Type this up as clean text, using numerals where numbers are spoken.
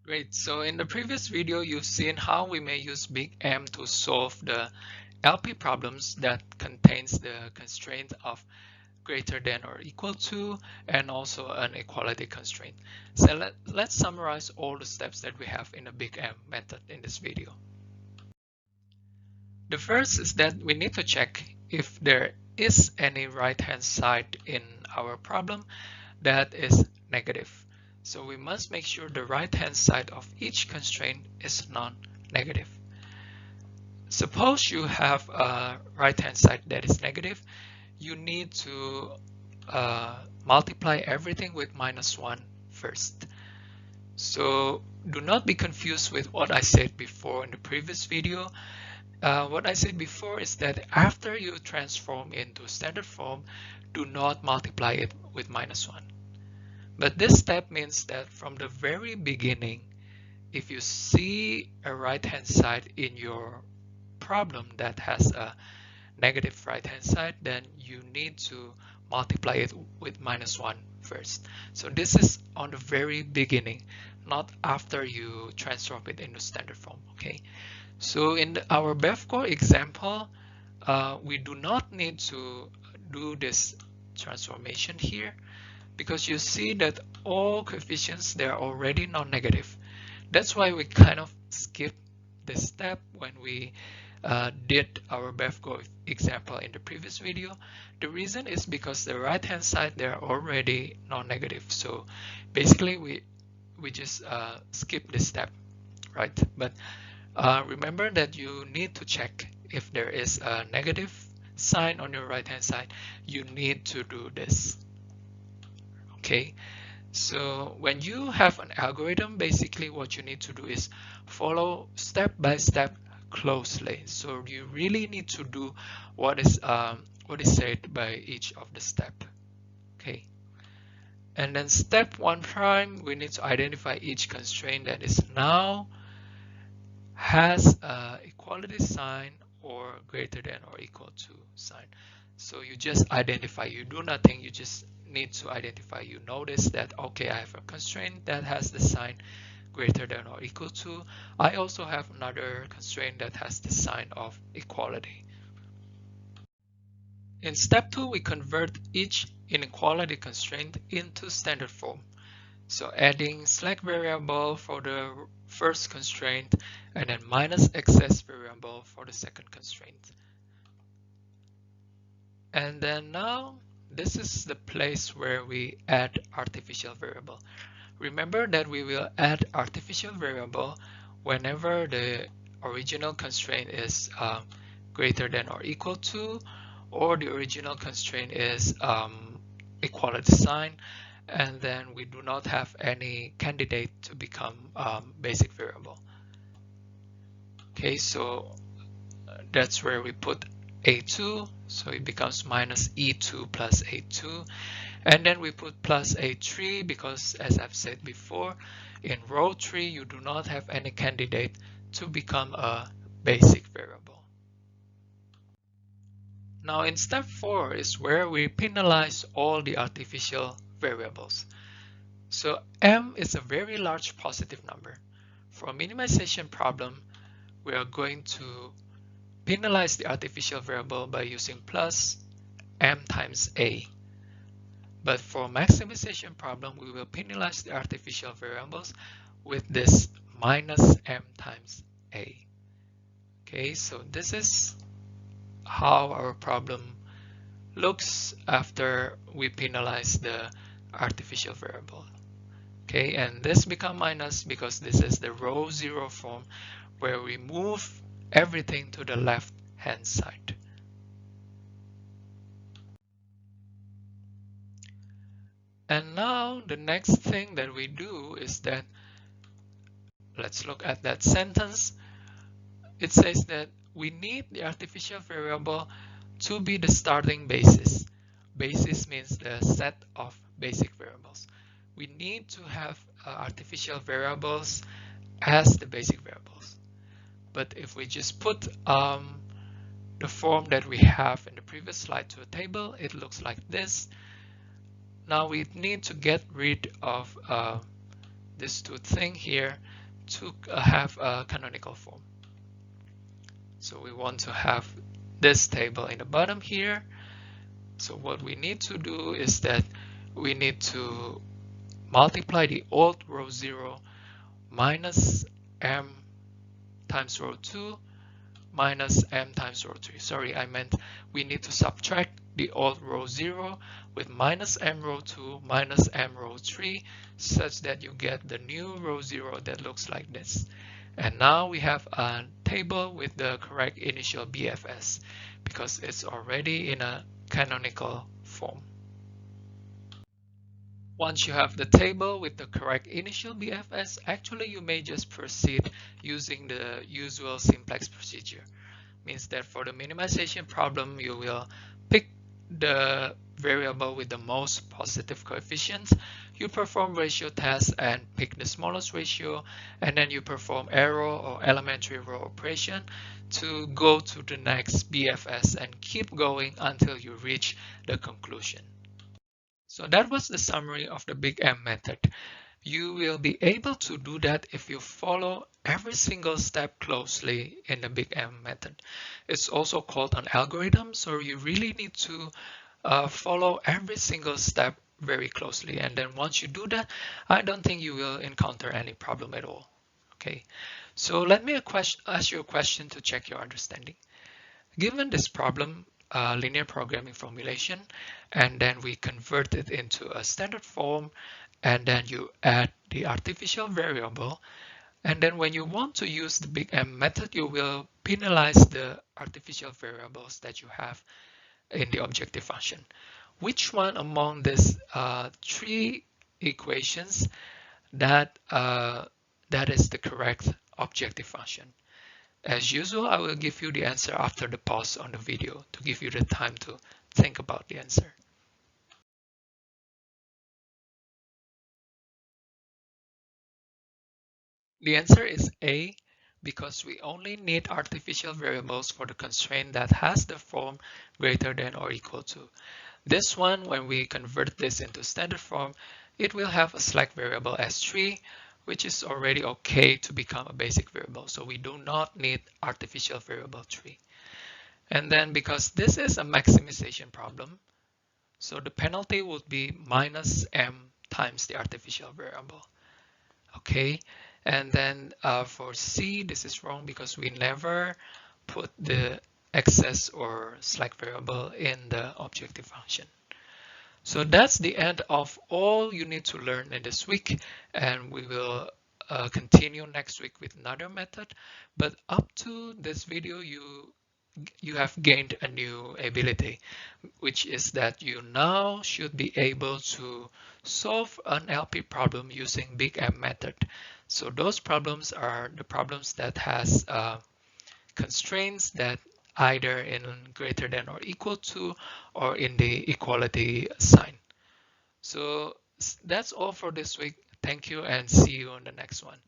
Great. So in the previous video, you've seen how we may use Big M to solve the LP problems that contains the constraint of greater than or equal to and also an equality constraint. So let's summarize all the steps that we have in the Big M method in this video. The first is that we need to check if there is any right-hand side in our problem that is negative. So we must make sure the right-hand side of each constraint is non-negative. Suppose you have a right-hand side that is negative, you need to multiply everything with -1 first. So do not be confused with what I said before in the previous video. What I said before is that after you transform into standard form, do not multiply it with -1. But this step means that from the very beginning, if you see a right-hand side in your problem that has a negative right-hand side, then you need to multiply it with -1 first. So this is on the very beginning, not after you transform it into standard form, okay? So in our BEFCO example, we do not need to do this transformation here because you see that all coefficients, they are already non-negative. That's why we kind of skip this step when we did our BEFCO example in the previous video. The reason is because the right-hand side, they're already non-negative. So basically we just skip this step, right? But remember that you need to check if there is a negative sign on your right-hand side. You need to do this, okay? So when you have an algorithm, basically what you need to do is follow step by step closely. So you really need to do what is said by each of the step. Okay. And then step 1 prime, we need to identify each constraint that is now has a equality sign or greater than or equal to sign. So you just identify, you do nothing, you just need to identify. You notice that, okay, I have a constraint that has the sign greater than or equal to. I also have another constraint that has the sign of equality. In step 2, we convert each inequality constraint into standard form. So adding slack variable for the first constraint and then minus excess variable for the second constraint. And then now this is the place where we add artificial variable. Remember that we will add artificial variable whenever the original constraint is greater than or equal to, or the original constraint is equality sign, and then we do not have any candidate to become basic variable. Okay, so that's where we put A2, so it becomes minus E2 plus A2. And then we put plus A3 because, as I've said before, in row 3 you do not have any candidate to become a basic variable. Now in step 4 is where we penalize all the artificial variables. So M is a very large positive number. For a minimization problem, we are going to penalize the artificial variable by using plus M times A. But for maximization problem, we will penalize the artificial variables with this minus M times A. Okay, so this is how our problem looks after we penalize the artificial variable. Okay, and this become minus because this is the row 0 form where we move everything to the left hand side. And now the next thing that we do is that, let's look at that sentence. It says that we need the artificial variable to be the starting basis. Basis means the set of basic variables. We need to have artificial variables as the basic variables. But if we just put the form that we have in the previous slide to a table, it looks like this. Now we need to get rid of this two thing here. to have a canonical form. So we want to have this table in the bottom here. So what we need to do is that we need to multiply the old row 0 minus m times row 2 minus m times row 3. Sorry, I meant we need to subtract the old row 0 with minus m row 2 minus m row 3 such that you get the new row 0 that looks like this. And now we have a table with the correct initial BFS because it's already in a canonical form. Once you have the table with the correct initial BFS, actually you may just proceed using the usual simplex procedure. Means that for the minimization problem, you will pick the variable with the most positive coefficients. You perform ratio tests and pick the smallest ratio, and then you perform arrow or elementary row operation to go to the next BFS and keep going until you reach the conclusion. So that was the summary of the Big M method. You will be able to do that if you follow every single step closely in the Big M method. It's also called an algorithm, so you really need to follow every single step very closely. And then once you do that, I don't think you will encounter any problem at all. Okay, so let me ask you a question to check your understanding. Given this problem, linear programming formulation, and then we convert it into a standard form, and then you add the artificial variable, and then when you want to use the Big M method, you will penalize the artificial variables that you have in the objective function. Which one among these three equations that is the correct objective function? As usual, I will give you the answer after the pause on the video to give you the time to think about the answer. The answer is A, because we only need artificial variables for the constraint that has the form greater than or equal to. This one, when we convert this into standard form, it will have a slack variable S3, which is already okay to become a basic variable. So we do not need artificial variable 3. And then because this is a maximization problem, so the penalty would be minus m times the artificial variable. Okay, and then for C, this is wrong because we never put the excess or slack variable in the objective function. So that's the end of all you need to learn in this week, and we will continue next week with another method. But up to this video, you have gained a new ability, which is that you now should be able to solve an LP problem using Big M method. So those problems are the problems that has constraints that either in greater than or equal to or in the equality sign. So that's all for this week. Thank you and see you on the next one.